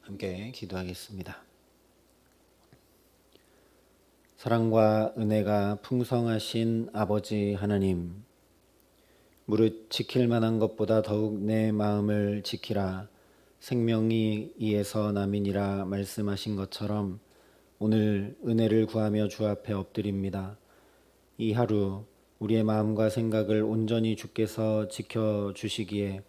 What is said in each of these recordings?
함께 기도하겠습니다. 사랑과 은혜가 풍성하신 아버지 하나님, 무릇 지킬 만한 것보다 더욱 내 마음을 지키라, 생명이 이에서 남이니라 말씀하신 것처럼 오늘 은혜를 구하며 주 앞에 엎드립니다. 이 하루 우리의 마음과 생각을 온전히 주께서 지켜주시기에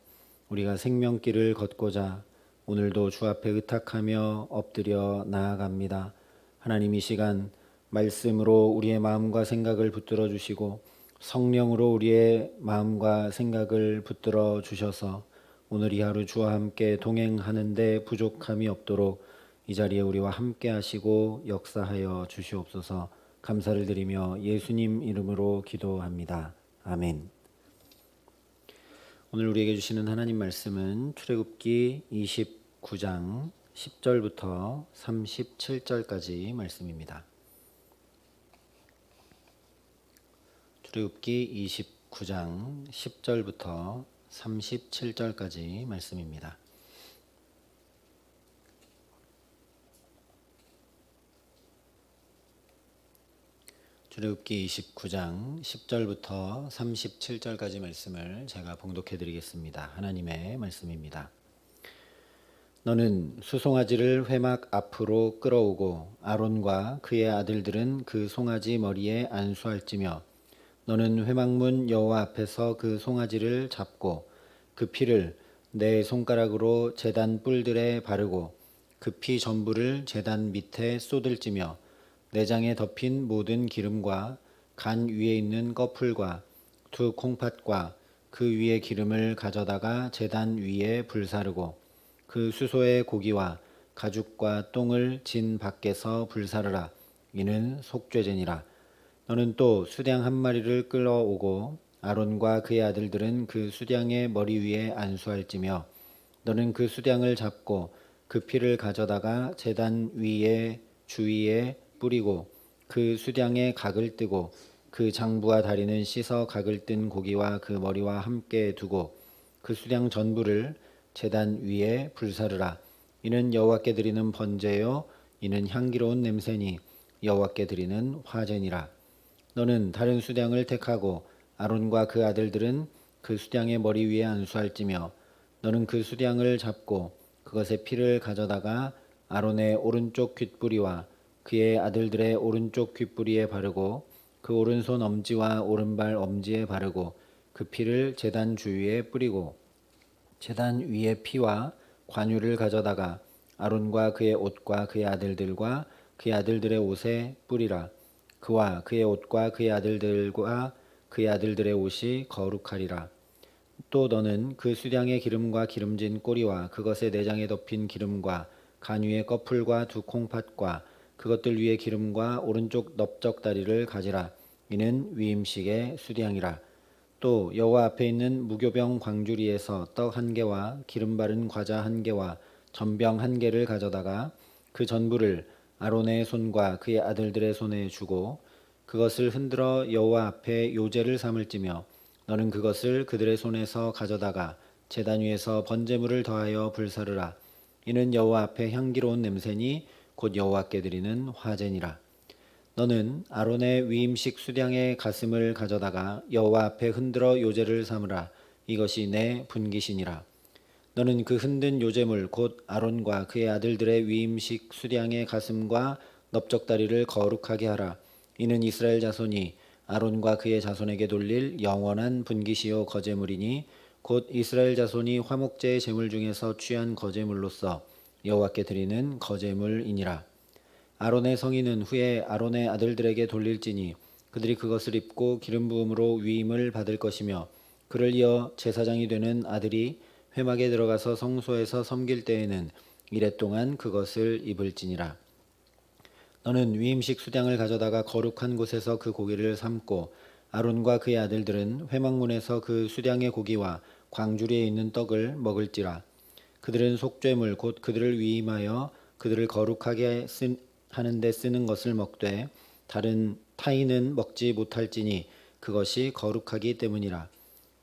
우리가 생명길을 걷고자 오늘도 주 앞에 의탁하며 엎드려 나아갑니다. 하나님, 이 시간 말씀으로 우리의 마음과 생각을 붙들어 주시고 성령으로 우리의 마음과 생각을 붙들어 주셔서 오늘 이 하루 주와 함께 동행하는데 부족함이 없도록 이 자리에 우리와 함께 하시고 역사하여 주시옵소서. 감사를 드리며 예수님 이름으로 기도합니다. 아멘. 오늘 우리에게 주시는 하나님 말씀은 출애굽기 29장 10절부터 37절까지 말씀입니다. 출애굽기 29장 10절부터 37절까지 말씀입니다. 출애굽기 29장 10절부터 37절까지 말씀을 제가 봉독해 드리겠습니다. 하나님의 말씀입니다. 너는 수송아지를 회막 앞으로 끌어오고 아론과 그의 아들들은 그 송아지 머리에 안수할지며 너는 회막문 여호와 앞에서 그 송아지를 잡고 그 피를 내 손가락으로 제단 뿔들에 바르고 그 피 전부를 제단 밑에 쏟을지며 내장에 덮인 모든 기름과 간 위에 있는 꺼풀과 두 콩팥과 그 위에 기름을 가져다가 제단 위에 불사르고 그 수소의 고기와 가죽과 똥을 진 밖에서 불사르라. 이는 속죄제니라. 너는 또 수량 한 마리를 끌어오고 아론과 그의 아들들은 그 수량의 머리 위에 안수할지며 너는 그 수량을 잡고 그 피를 가져다가 제단 위에 주위에 뿌리고 그 수량의 각을 뜨고 그 장부와 다리는 씻어 각을 뜬 고기와 그 머리와 함께 두고 그 수량 전부를 제단 위에 불사르라. 이는 여호와께 드리는 번제요 이는 향기로운 냄새니 여호와께 드리는 화제니라. 너는 다른 수량을 택하고 아론과 그 아들들은 그 수량의 머리 위에 안수할지며 너는 그 수량을 잡고 그것의 피를 가져다가 아론의 오른쪽 귓뿌리와 그의 아들들의 오른쪽 귓뿌리에 바르고 그 오른손 엄지와 오른발 엄지에 바르고 그 피를 제단 주위에 뿌리고 제단 위에 피와 관유를 가져다가 아론과 그의 옷과 그의 아들들과 그의 아들들의 옷에 뿌리라. 그와 그의 옷과 그의 아들들과 그의 아들들의 옷이 거룩하리라. 또 너는 그 수량의 기름과 기름진 꼬리와 그것의 내장에 덮인 기름과 간 위의 꺼풀과 두 콩팥과 그것들 위에 기름과 오른쪽 넓적다리를 가지라. 이는 위임식의 수량이라. 또 여호와 앞에 있는 무교병 광주리에서 떡 한 개와 기름 바른 과자 한 개와 전병 한 개를 가져다가 그 전부를 아론의 손과 그의 아들들의 손에 주고 그것을 흔들어 여호와 앞에 요제를 삼을지며 너는 그것을 그들의 손에서 가져다가 제단 위에서 번제물을 더하여 불사르라. 이는 여호와 앞에 향기로운 냄새니 곧 여호와께 드리는 화제니라. 너는 아론의 위임식 수량의 가슴을 가져다가 여호와 앞에 흔들어 요제를 삼으라. 이것이 내 분깃이니라. 너는 그 흔든 요제물 곧 아론과 그의 아들들의 위임식 수량의 가슴과 넓적다리를 거룩하게 하라. 이는 이스라엘 자손이 아론과 그의 자손에게 돌릴 영원한 분깃이요 거제물이니 곧 이스라엘 자손이 화목제의 제물 중에서 취한 거제물로서 여호와께 드리는 거제물이니라. 아론의 성인은 후에 아론의 아들들에게 돌릴지니 그들이 그것을 입고 기름 부음으로 위임을 받을 것이며 그를 이어 제사장이 되는 아들이 회막에 들어가서 성소에서 섬길 때에는 이레 동안 그것을 입을지니라. 너는 위임식 수량을 가져다가 거룩한 곳에서 그 고기를 삶고 아론과 그의 아들들은 회막문에서 그 수량의 고기와 광주리에 있는 떡을 먹을지라. 그들은 속죄물 곧 그들을 위임하여 그들을 거룩하게 하는데 쓰는 것을 먹되 다른 타인은 먹지 못할지니 그것이 거룩하기 때문이라.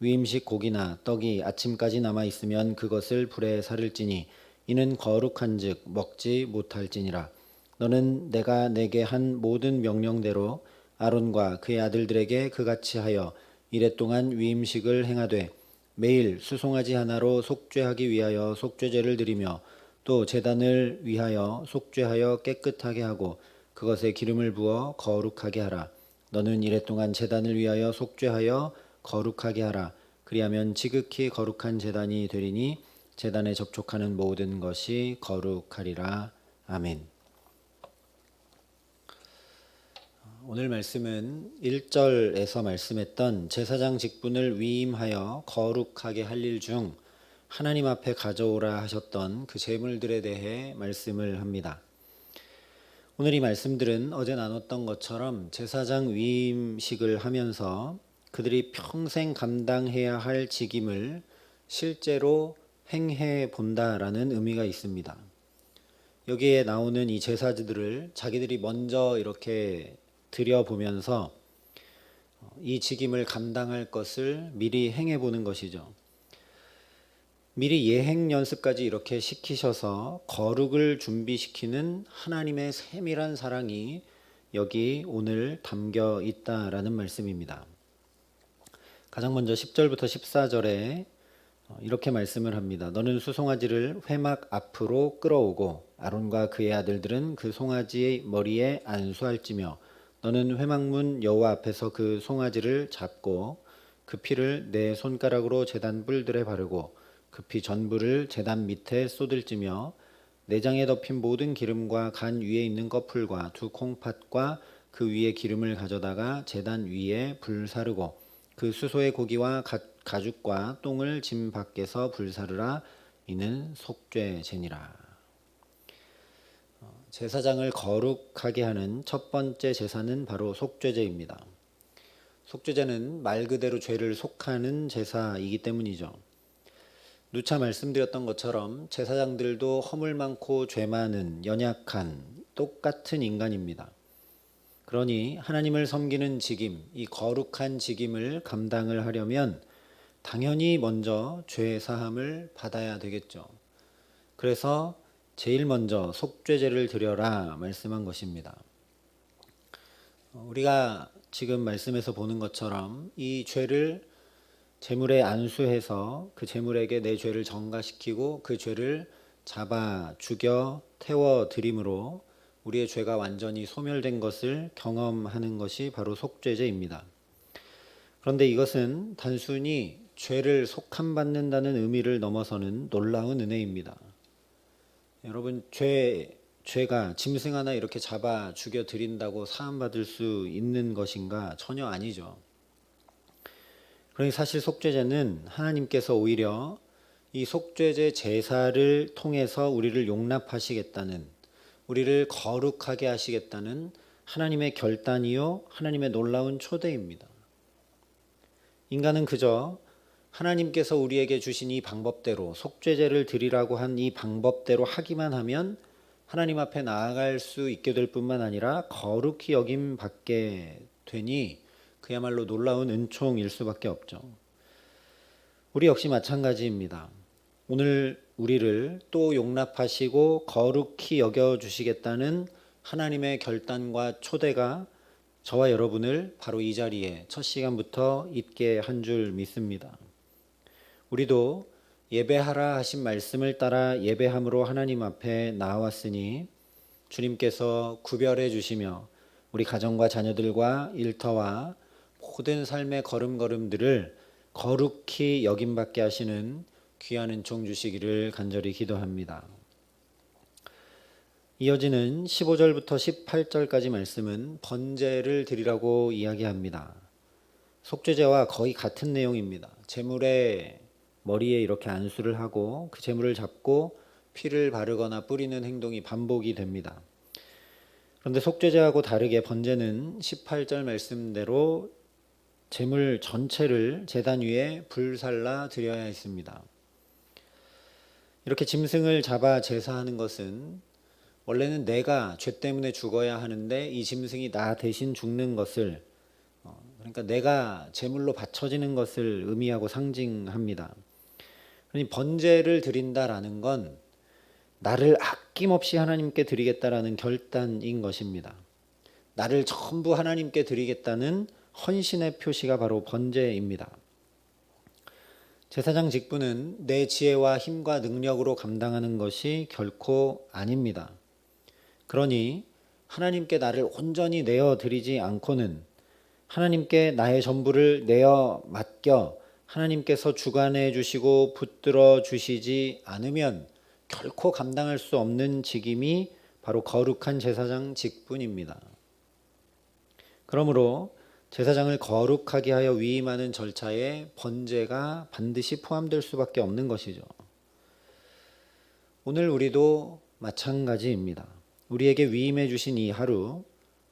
위임식 고기나 떡이 아침까지 남아 있으면 그것을 불에 사를지니 이는 거룩한즉 먹지 못할지니라. 너는 내가 내게 한 모든 명령대로 아론과 그의 아들들에게 그같이 하여 이레 동안 위임식을 행하되 매일 수송아지 하나로 속죄하기 위하여 속죄제를 드리며 또 제단을 위하여 속죄하여 깨끗하게 하고 그것에 기름을 부어 거룩하게 하라. 너는 이레 동안 제단을 위하여 속죄하여 거룩하게 하라. 그리하면 지극히 거룩한 제단이 되리니 제단에 접촉하는 모든 것이 거룩하리라. 아멘. 오늘 말씀은 1절에서 말씀했던 제사장 직분을 위임하여 거룩하게 할 일 중 하나님 앞에 가져오라 하셨던 그 제물들에 대해 말씀을 합니다. 오늘 이 말씀들은 어제 나눴던 것처럼 제사장 위임식을 하면서 그들이 평생 감당해야 할 직임을 실제로 행해 본다라는 의미가 있습니다. 여기에 나오는 이 제사들을 자기들이 먼저 이렇게 드려보면서 이 직임을 감당할 것을 미리 행해 보는 것이죠. 미리 예행 연습까지 이렇게 시키셔서 거룩을 준비시키는 하나님의 세밀한 사랑이 여기 오늘 담겨 있다라는 말씀입니다. 가장 먼저 10절부터 14절에 이렇게 말씀을 합니다. 너는 수송아지를 회막 앞으로 끌어오고 아론과 그의 아들들은 그 송아지의 머리에 안수할지며 너는 회막문 여호와 앞에서 그 송아지를 잡고 그 피를 내 손가락으로 제단 뿔들에 바르고 그 피 전부를 제단 밑에 쏟을지며 내장에 덮인 모든 기름과 간 위에 있는 꺼풀과 두 콩팥과 그 위에 기름을 가져다가 제단 위에 불사르고 그 수소의 고기와 가죽과 똥을 짐 밖에서 불사르라. 이는 속죄제니라. 제사장을 거룩하게 하는 첫 번째 제사는 바로 속죄제입니다. 속죄제는 말 그대로 죄를 속하는 제사이기 때문이죠. 누차 말씀드렸던 것처럼 제사장들도 허물 많고 죄 많은 연약한 똑같은 인간입니다. 그러니 하나님을 섬기는 직임, 이 거룩한 직임을 감당을 하려면 당연히 먼저 죄 사함을 받아야 되겠죠. 그래서 제일 먼저 속죄제를 드려라 말씀한 것입니다. 우리가 지금 말씀에서 보는 것처럼 이 죄를 제물에 안수해서 그 제물에게 내 죄를 전가시키고 그 죄를 잡아 죽여 태워 드림으로 우리의 죄가 완전히 소멸된 것을 경험하는 것이 바로 속죄제입니다. 그런데 이것은 단순히 죄를 속함받는다는 의미를 넘어서는 놀라운 은혜입니다. 여러분, 죄가 짐승 하나 이렇게 잡아 죽여 드린다고 사함받을 수 있는 것인가? 전혀 아니죠. 그러니 사실 속죄제는 하나님께서 오히려 이 속죄제 제사를 통해서 우리를 용납하시겠다는, 우리를 거룩하게 하시겠다는 하나님의 결단이요 하나님의 놀라운 초대입니다. 인간은 그저 하나님께서 우리에게 주신 이 방법대로 속죄제를 드리라고 한 이 방법대로 하기만 하면 하나님 앞에 나아갈 수 있게 될 뿐만 아니라 거룩히 여김 받게 되니 그야말로 놀라운 은총일 수밖에 없죠. 우리 역시 마찬가지입니다. 오늘 우리를 또 용납하시고 거룩히 여겨주시겠다는 하나님의 결단과 초대가 저와 여러분을 바로 이 자리에 첫 시간부터 있게 한 줄 믿습니다. 우리도 예배하라 하신 말씀을 따라 예배함으로 하나님 앞에 나왔으니 주님께서 구별해 주시며 우리 가정과 자녀들과 일터와 모든 삶의 걸음걸음들을 거룩히 여김받게 하시는 귀한 은총 주시기를 간절히 기도합니다. 이어지는 15절부터 18절까지 말씀은 번제를 드리라고 이야기합니다. 속죄제와 거의 같은 내용입니다. 제물의 머리에 이렇게 안수를 하고 그 제물을 잡고 피를 바르거나 뿌리는 행동이 반복이 됩니다. 그런데 속죄제하고 다르게 번제는 18절 말씀대로 제물 전체를 제단 위에 불살라 드려야 했습니다. 이렇게 짐승을 잡아 제사하는 것은 원래는 내가 죄 때문에 죽어야 하는데 이 짐승이 나 대신 죽는 것을, 그러니까 내가 제물로 바쳐지는 것을 의미하고 상징합니다. 그러니 번제를 드린다라는 건 나를 아낌없이 하나님께 드리겠다라는 결단인 것입니다. 나를 전부 하나님께 드리겠다는 헌신의 표시가 바로 번제입니다. 제사장 직분은 내 지혜와 힘과 능력으로 감당하는 것이 결코 아닙니다. 그러니 하나님께 나를 온전히 내어 드리지 않고는, 하나님께 나의 전부를 내어 맡겨 하나님께서 주관해 주시고 붙들어 주시지 않으면 결코 감당할 수 없는 직임이 바로 거룩한 제사장 직분입니다. 그러므로 제사장을 거룩하게 하여 위임하는 절차에 번제가 반드시 포함될 수밖에 없는 것이죠. 오늘 우리도 마찬가지입니다. 우리에게 위임해 주신 이 하루,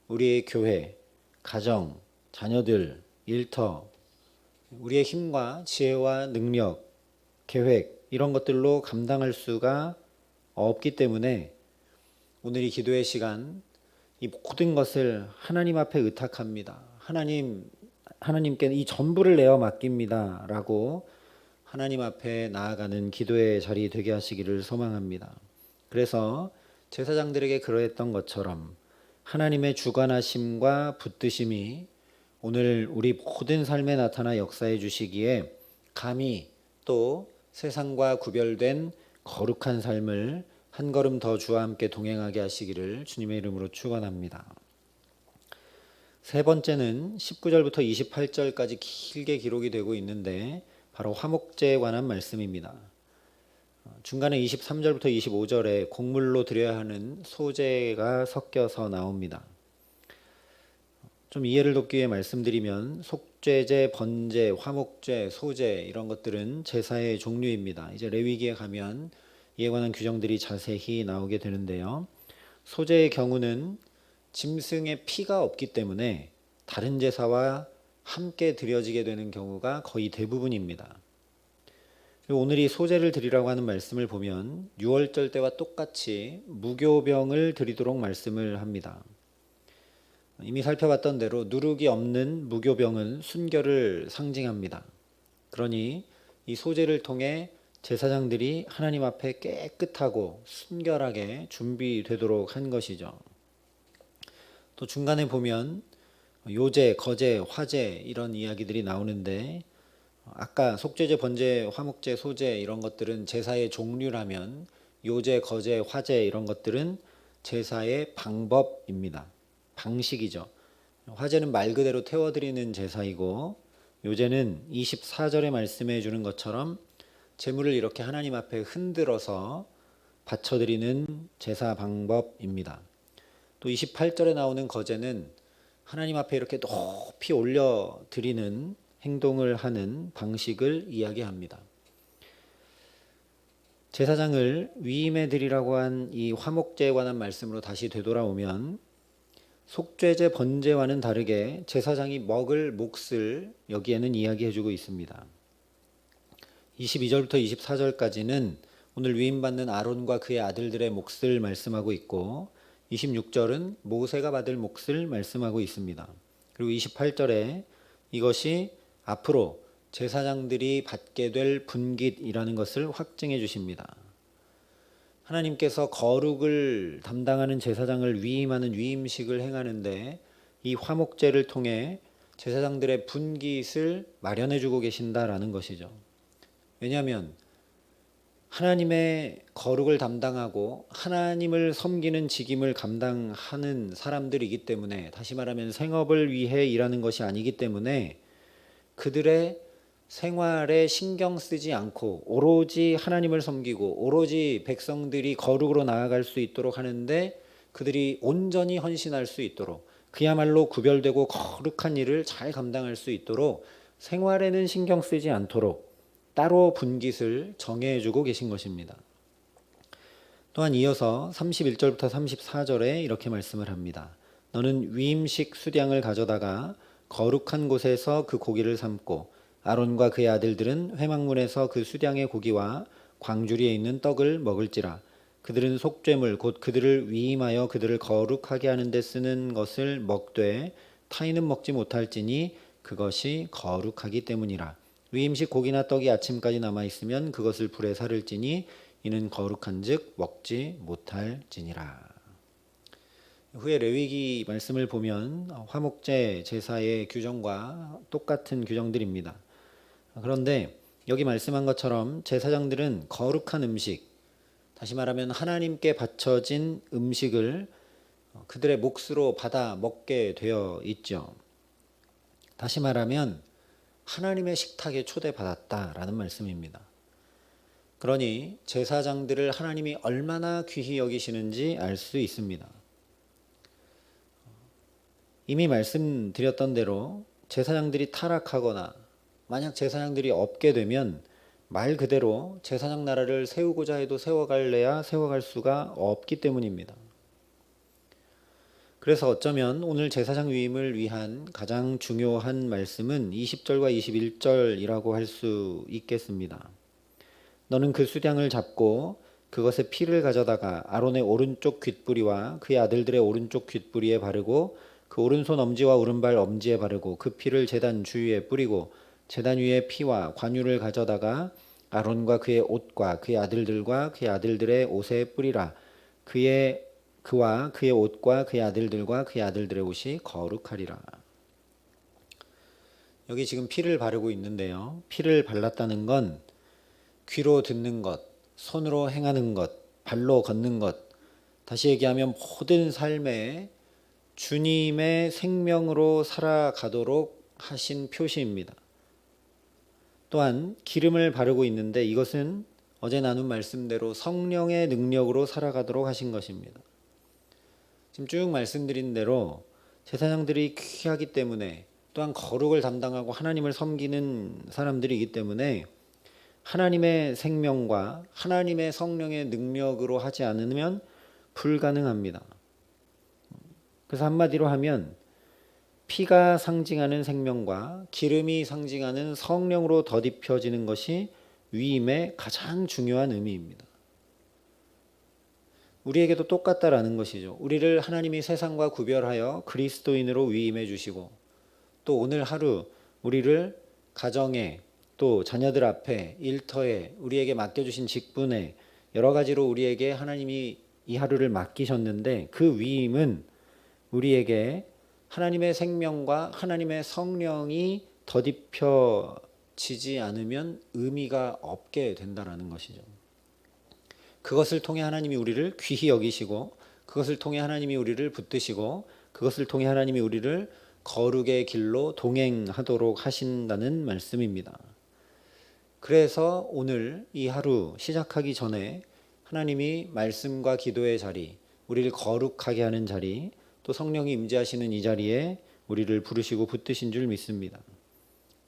우리의 교회, 가정, 자녀들, 일터, 우리의 힘과 지혜와 능력, 계획, 이런 것들로 감당할 수가 없기 때문에 오늘 이 기도의 시간, 이 모든 것을 하나님 앞에 의탁합니다. 하나님께 이 전부를 내어 맡깁니다 라고 하나님 앞에 나아가는 기도의 자리 되게 하시기를 소망합니다. 그래서 제사장들에게 그러했던 것처럼 하나님의 주관하심과 붙드심이 오늘 우리 모든 삶에 나타나 역사해 주시기에 감히 또 세상과 구별된 거룩한 삶을 한 걸음 더 주와 함께 동행하게 하시기를 주님의 이름으로 축원합니다. 세 번째는 19절부터 28절까지 길게 기록이 되고 있는데 바로 화목제에 관한 말씀입니다. 중간에 23절부터 25절에 곡물로 드려야 하는 소제가 섞여서 나옵니다. 좀 이해를 돕기 위해 말씀드리면 속죄제, 번제, 화목제, 소제 이런 것들은 제사의 종류입니다. 이제 레위기에 가면 이에 관한 규정들이 자세히 나오게 되는데요. 소제의 경우는 짐승의 피가 없기 때문에 다른 제사와 함께 드려지게 되는 경우가 거의 대부분입니다. 오늘 이 소제를 드리라고 하는 말씀을 보면 유월절 때와 똑같이 무교병을 드리도록 말씀을 합니다. 이미 살펴봤던 대로 누룩이 없는 무교병은 순결을 상징합니다. 그러니 이 소제를 통해 제사장들이 하나님 앞에 깨끗하고 순결하게 준비되도록 한 것이죠. 또 중간에 보면 요제, 거제, 화제 이런 이야기들이 나오는데 아까 속죄제, 번제, 화목제, 소제 이런 것들은 제사의 종류라면 요제, 거제, 화제 이런 것들은 제사의 방법입니다. 방식이죠. 화제는 말 그대로 태워드리는 제사이고 요제는 24절에 말씀해 주는 것처럼 제물을 이렇게 하나님 앞에 흔들어서 바쳐드리는 제사 방법입니다. 또 28절에 나오는 거제는 하나님 앞에 이렇게 높이 올려드리는 행동을 하는 방식을 이야기합니다. 제사장을 위임해 드리라고 한 이 화목제에 관한 말씀으로 다시 되돌아오면 속죄제, 번제와는 다르게 제사장이 먹을 몫을 여기에는 이야기해 주고 있습니다. 22절부터 24절까지는 오늘 위임받는 아론과 그의 아들들의 몫을 말씀하고 있고 26절은 모세가 받을 몫을 말씀하고 있습니다. 그리고 28절에 이것이 앞으로 제사장들이 받게 될 분깃이라는 것을 확증해 주십니다. 하나님께서 거룩을 담당하는 제사장을 위임하는 위임식을 행하는데 이 화목제를 통해 제사장들의 분깃을 마련해 주고 계신다라는 것이죠. 왜냐하면 하나님의 거룩을 담당하고 하나님을 섬기는 직임을 감당하는 사람들이기 때문에, 다시 말하면 생업을 위해 일하는 것이 아니기 때문에 그들의 생활에 신경 쓰지 않고 오로지 하나님을 섬기고 오로지 백성들이 거룩으로 나아갈 수 있도록 하는데 그들이 온전히 헌신할 수 있도록, 그야말로 구별되고 거룩한 일을 잘 감당할 수 있도록 생활에는 신경 쓰지 않도록 따로 분깃을 정해주고 계신 것입니다. 또한 이어서 31절부터 34절에 이렇게 말씀을 합니다. 너는 위임식 수량을 가져다가 거룩한 곳에서 그 고기를 삶고 아론과 그의 아들들은 회막문에서 그 수량의 고기와 광주리에 있는 떡을 먹을지라. 그들은 속죄물 곧 그들을 위임하여 그들을 거룩하게 하는 데 쓰는 것을 먹되 타인은 먹지 못할지니 그것이 거룩하기 때문이라. 위임식 고기나 떡이 아침까지 남아있으면 그것을 불에 사를지니 이는 거룩한즉 먹지 못할지니라. 후에 레위기 말씀을 보면 화목제 제사의 규정과 똑같은 규정들입니다. 그런데 여기 말씀한 것처럼 제사장들은 거룩한 음식, 다시 말하면 하나님께 바쳐진 음식을 그들의 몫으로 받아 먹게 되어 있죠. 다시 말하면 하나님의 식탁에 초대받았다라는 말씀입니다. 그러니 제사장들을 하나님이 얼마나 귀히 여기시는지 알 수 있습니다. 이미 말씀드렸던 대로 제사장들이 타락하거나 만약 제사장들이 없게 되면 말 그대로 제사장 나라를 세우고자 해도 세워갈래야 세워갈 수가 없기 때문입니다. 그래서 어쩌면 오늘 제사장 위임을 위한 가장 중요한 말씀은 20절과 21절이라고 할 수 있겠습니다. 너는 그 수량을 잡고 그것의 피를 가져다가 아론의 오른쪽 귓부리와 그의 아들들의 오른쪽 귓부리에 바르고 그 오른손 엄지와 오른발 엄지에 바르고 그 피를 제단 주위에 뿌리고 제단 위에 피와 관유를 가져다가 아론과 그의 옷과 그의 아들들과 그의 아들들의 옷에 뿌리라. 그와 그의 옷과 그의 아들들과 그의 아들들의 옷이 거룩하리라. 여기 지금 피를 바르고 있는데요. 피를 발랐다는 건 귀로 듣는 것, 손으로 행하는 것, 발로 걷는 것, 다시 얘기하면 모든 삶에 주님의 생명으로 살아가도록 하신 표시입니다. 또한 기름을 바르고 있는데 이것은 어제 나눈 말씀대로 성령의 능력으로 살아가도록 하신 것입니다. 지금 쭉 말씀드린 대로 제사장들이 귀하기 때문에 또한 거룩을 담당하고 하나님을 섬기는 사람들이기 때문에 하나님의 생명과 하나님의 성령의 능력으로 하지 않으면 불가능합니다. 그래서 한마디로 하면 피가 상징하는 생명과 기름이 상징하는 성령으로 덧입혀지는 것이 위임의 가장 중요한 의미입니다. 우리에게도 똑같다라는 것이죠. 우리를 하나님이 세상과 구별하여 그리스도인으로 위임해 주시고 또 오늘 하루 우리를 가정에 또 자녀들 앞에 일터에 우리에게 맡겨주신 직분에 여러 가지로 우리에게 하나님이 이 하루를 맡기셨는데 그 위임은 우리에게 하나님의 생명과 하나님의 성령이 덧입혀지지 않으면 의미가 없게 된다라는 것이죠. 그것을 통해 하나님이 우리를 귀히 여기시고 그것을 통해 하나님이 우리를 붙드시고 그것을 통해 하나님이 우리를 거룩의 길로 동행하도록 하신다는 말씀입니다. 그래서 오늘 이 하루 시작하기 전에 하나님이 말씀과 기도의 자리, 우리를 거룩하게 하는 자리, 또 성령이 임재하시는 이 자리에 우리를 부르시고 붙드신 줄 믿습니다.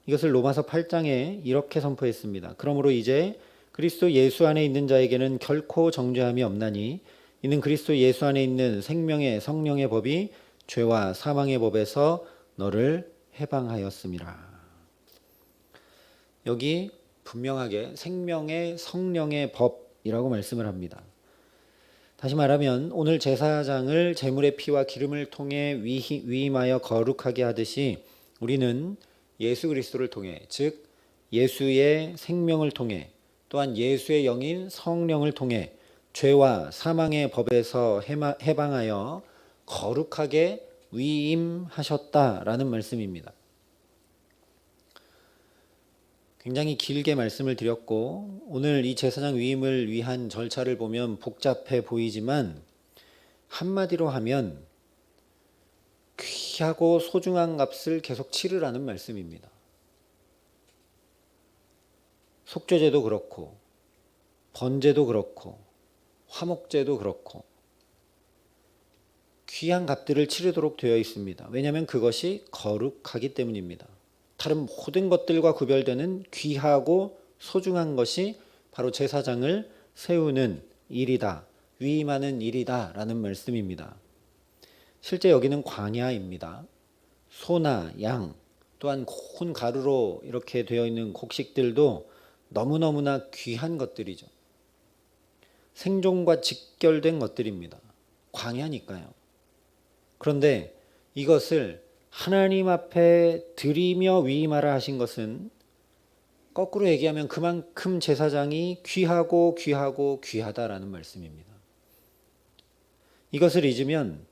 이것을 로마서 8장에 이렇게 선포했습니다. 그러므로 이제 그리스도 예수 안에 있는 자에게는 결코 정죄함이 없나니 이는 그리스도 예수 안에 있는 생명의 성령의 법이 죄와 사망의 법에서 너를 해방하였음이라. 여기 분명하게 생명의 성령의 법이라고 말씀을 합니다. 다시 말하면 오늘 제사장을 제물의 피와 기름을 통해 위임하여 거룩하게 하듯이 우리는 예수 그리스도를 통해 즉 예수의 생명을 통해 또한 예수의 영인 성령을 통해 죄와 사망의 법에서 해방하여 거룩하게 위임하셨다라는 말씀입니다. 굉장히 길게 말씀을 드렸고 오늘 이 제사장 위임을 위한 절차를 보면 복잡해 보이지만 한마디로 하면 귀하고 소중한 값을 계속 치르라는 말씀입니다. 속죄제도 그렇고 번제도 그렇고 화목제도 그렇고 귀한 값들을 치르도록 되어 있습니다. 왜냐하면 그것이 거룩하기 때문입니다. 다른 모든 것들과 구별되는 귀하고 소중한 것이 바로 제사장을 세우는 일이다, 위임하는 일이다 라는 말씀입니다. 실제 여기는 광야입니다. 소나 양 또한 고운 가루로 이렇게 되어 있는 곡식들도 너무너무나 귀한 것들이죠. 생존과 직결된 것들입니다. 광야니까요. 그런데 이것을 하나님 앞에 드리며 위임하라 하신 것은 거꾸로 얘기하면 그만큼 제사장이 귀하고 귀하고 귀하다라는 말씀입니다. 이것을 잊으면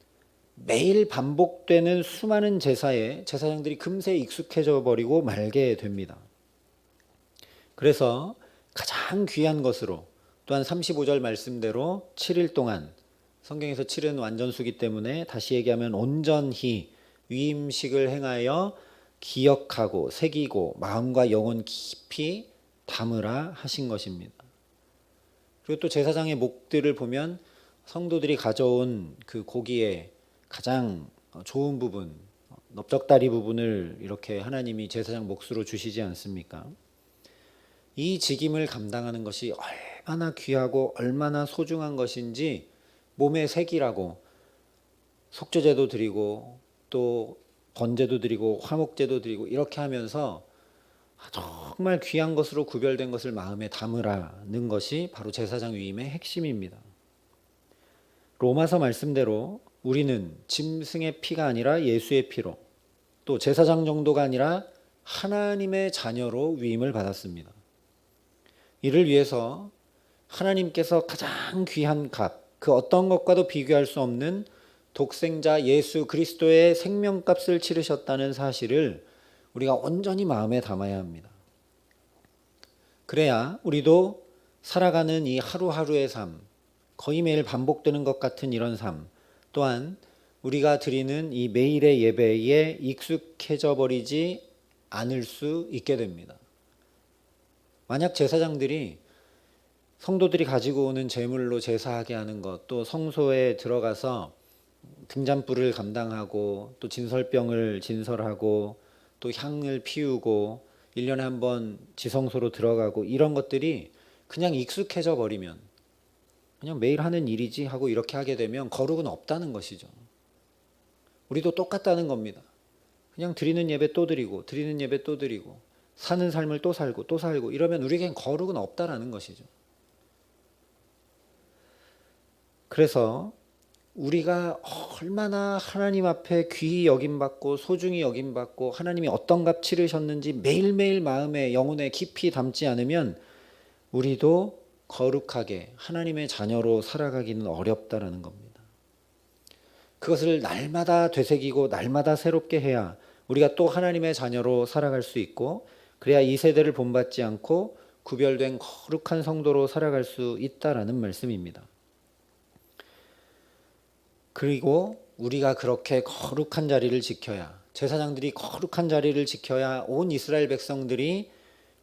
매일 반복되는 수많은 제사에 제사장들이 금세 익숙해져 버리고 말게 됩니다. 그래서 가장 귀한 것으로, 또한 35절 말씀대로 7일 동안, 성경에서 7은 완전수기 때문에 다시 얘기하면 온전히 위임식을 행하여 기억하고 새기고 마음과 영혼 깊이 담으라 하신 것입니다. 그리고 또 제사장의 목들을 보면 성도들이 가져온 그 고기의 가장 좋은 부분, 넓적다리 부분을 이렇게 하나님이 제사장 몫으로 주시지 않습니까? 이 직임을 감당하는 것이 얼마나 귀하고 얼마나 소중한 것인지 몸에 새기라고 속죄제도 드리고 또 번제도 드리고 화목제도 드리고 이렇게 하면서 정말 귀한 것으로 구별된 것을 마음에 담으라는 것이 바로 제사장 위임의 핵심입니다. 로마서 말씀대로 우리는 짐승의 피가 아니라 예수의 피로, 또 제사장 정도가 아니라 하나님의 자녀로 위임을 받았습니다. 이를 위해서 하나님께서 가장 귀한 값, 그 어떤 것과도 비교할 수 없는 독생자 예수 그리스도의 생명값을 치르셨다는 사실을 우리가 온전히 마음에 담아야 합니다. 그래야 우리도 살아가는 이 하루하루의 삶, 거의 매일 반복되는 것 같은 이런 삶, 또한 우리가 드리는 이 매일의 예배에 익숙해져 버리지 않을 수 있게 됩니다. 만약 제사장들이 성도들이 가지고 오는 제물로 제사하게 하는 것, 또 성소에 들어가서 등잔불을 감당하고 또 진설병을 진설하고 또 향을 피우고 1년에 한 번 지성소로 들어가고 이런 것들이 그냥 익숙해져 버리면 그냥 매일 하는 일이지 하고 이렇게 하게 되면 거룩은 없다는 것이죠. 우리도 똑같다는 겁니다. 그냥 드리는 예배 또 드리고 드리는 예배 또 드리고 사는 삶을 또 살고 또 살고 이러면 우리에겐 거룩은 없다라는 것이죠. 그래서 우리가 얼마나 하나님 앞에 귀히 여김받고 소중히 여김받고 하나님이 어떤 값 치르셨는지 매일매일 마음에 영혼에 깊이 담지 않으면 우리도 거룩하게 하나님의 자녀로 살아가기는 어렵다라는 겁니다. 그것을 날마다 되새기고 날마다 새롭게 해야 우리가 또 하나님의 자녀로 살아갈 수 있고, 그래야 이 세대를 본받지 않고 구별된 거룩한 성도로 살아갈 수 있다라는 말씀입니다. 그리고 우리가 그렇게 거룩한 자리를 지켜야, 제사장들이 거룩한 자리를 지켜야 온 이스라엘 백성들이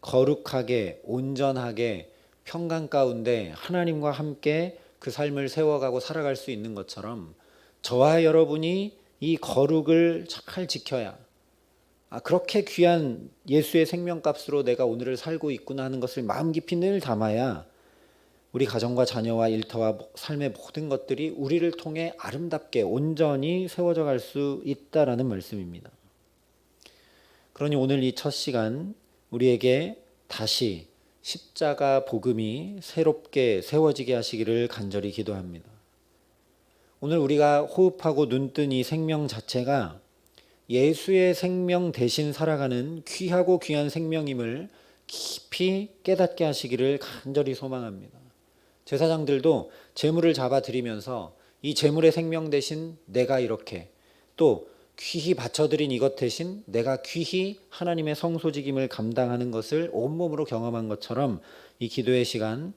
거룩하게 온전하게 평강 가운데 하나님과 함께 그 삶을 세워가고 살아갈 수 있는 것처럼 저와 여러분이 이 거룩을 잘 지켜야, 그렇게 귀한 예수의 생명값으로 내가 오늘을 살고 있구나 하는 것을 마음 깊이 늘 담아야 우리 가정과 자녀와 일터와 삶의 모든 것들이 우리를 통해 아름답게 온전히 세워져 갈 수 있다라는 말씀입니다. 그러니 오늘 이 첫 시간 우리에게 다시 십자가 복음이 새롭게 세워지게 하시기를 간절히 기도합니다. 오늘 우리가 호흡하고 눈뜬 이 생명 자체가 예수의 생명 대신 살아가는 귀하고 귀한 생명임을 깊이 깨닫게 하시기를 간절히 소망합니다. 제사장들도 제물을 잡아 드리면서 이 제물의 생명 대신 내가 이렇게, 또 귀히 바쳐드린 이것 대신 내가 귀히 하나님의 성소직임을 감당하는 것을 온몸으로 경험한 것처럼 이 기도의 시간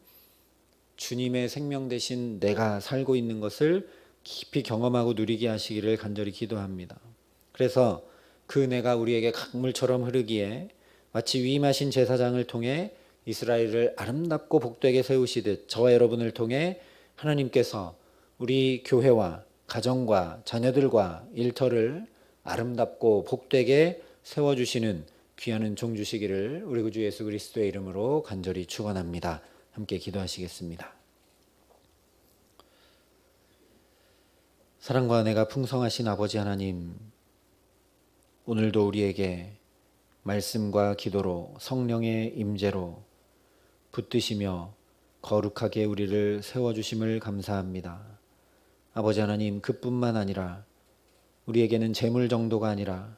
주님의 생명 대신 내가 살고 있는 것을 깊이 경험하고 누리게 하시기를 간절히 기도합니다. 그래서 그 은혜가 우리에게 강물처럼 흐르기에 마치 위임하신 제사장을 통해 이스라엘을 아름답고 복되게 세우시듯 저와 여러분을 통해 하나님께서 우리 교회와 가정과 자녀들과 일터를 아름답고 복되게 세워주시는 귀한 은총 주시기를 우리 구주 예수 그리스도의 이름으로 간절히 축원합니다. 함께 기도하시겠습니다. 사랑과 은혜가 풍성하신 아버지 하나님, 오늘도 우리에게 말씀과 기도로 성령의 임재로 붙드시며 거룩하게 우리를 세워주심을 감사합니다. 아버지 하나님, 그뿐만 아니라 우리에게는 재물 정도가 아니라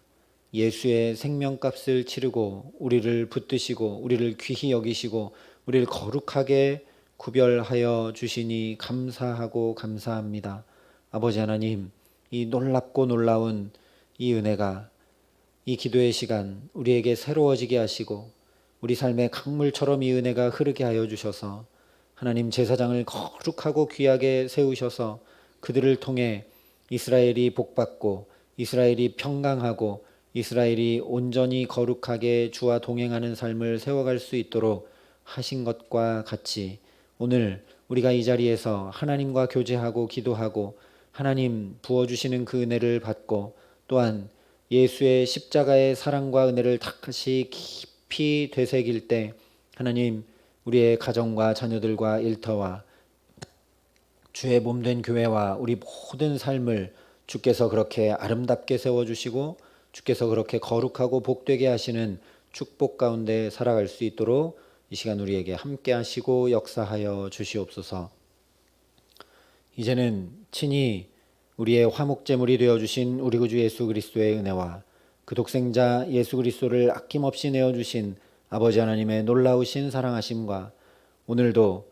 예수의 생명값을 치르고 우리를 붙드시고 우리를 귀히 여기시고 우리를 거룩하게 구별하여 주시니 감사하고 감사합니다. 아버지 하나님, 이 놀랍고 놀라운 이 은혜가 이 기도의 시간 우리에게 새로워지게 하시고 우리 삶의 강물처럼 이 은혜가 흐르게 하여 주셔서 하나님 제사장을 거룩하고 귀하게 세우셔서 그들을 통해 이스라엘이 복받고 이스라엘이 평강하고 이스라엘이 온전히 거룩하게 주와 동행하는 삶을 세워갈 수 있도록 하신 것과 같이 오늘 우리가 이 자리에서 하나님과 교제하고 기도하고 하나님 부어주시는 그 은혜를 받고 또한 예수의 십자가의 사랑과 은혜를 다시 깊이 되새길 때 하나님 우리의 가정과 자녀들과 일터와 주의 몸된 교회와 우리 모든 삶을 주께서 그렇게 아름답게 세워주시고 주께서 그렇게 거룩하고 복되게 하시는 축복 가운데 살아갈 수 있도록 이 시간 우리에게 함께 하시고 역사하여 주시옵소서. 이제는 친히 우리의 화목제물이 되어주신 우리 구주 예수 그리스도의 은혜와 그 독생자 예수 그리스도를 아낌없이 내어주신 아버지 하나님의 놀라우신 사랑하심과 오늘도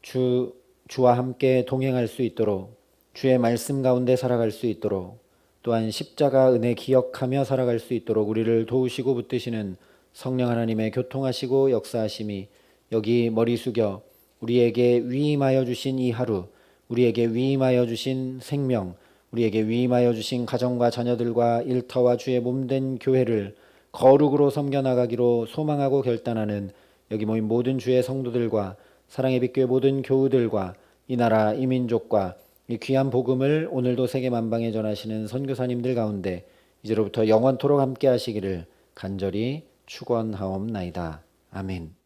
주와 함께 동행할 수 있도록 주의 말씀 가운데 살아갈 수 있도록 또한 십자가 은혜 기억하며 살아갈 수 있도록 우리를 도우시고 붙드시는 성령 하나님의 교통하시고 역사하심이 여기 머리 숙여 우리에게 위임하여 주신 이 하루, 우리에게 위임하여 주신 생명, 우리에게 위임하여 주신 가정과 자녀들과 일터와 주의 몸된 교회를 거룩으로 섬겨나가기로 소망하고 결단하는 여기 모인 모든 주의 성도들과 사랑의 빛교회 모든 교우들과 이 나라 이 민족과 이 귀한 복음을 오늘도 세계 만방에 전하시는 선교사님들 가운데 이제로부터 영원토록 함께 하시기를 간절히 축원하옵나이다. 아멘.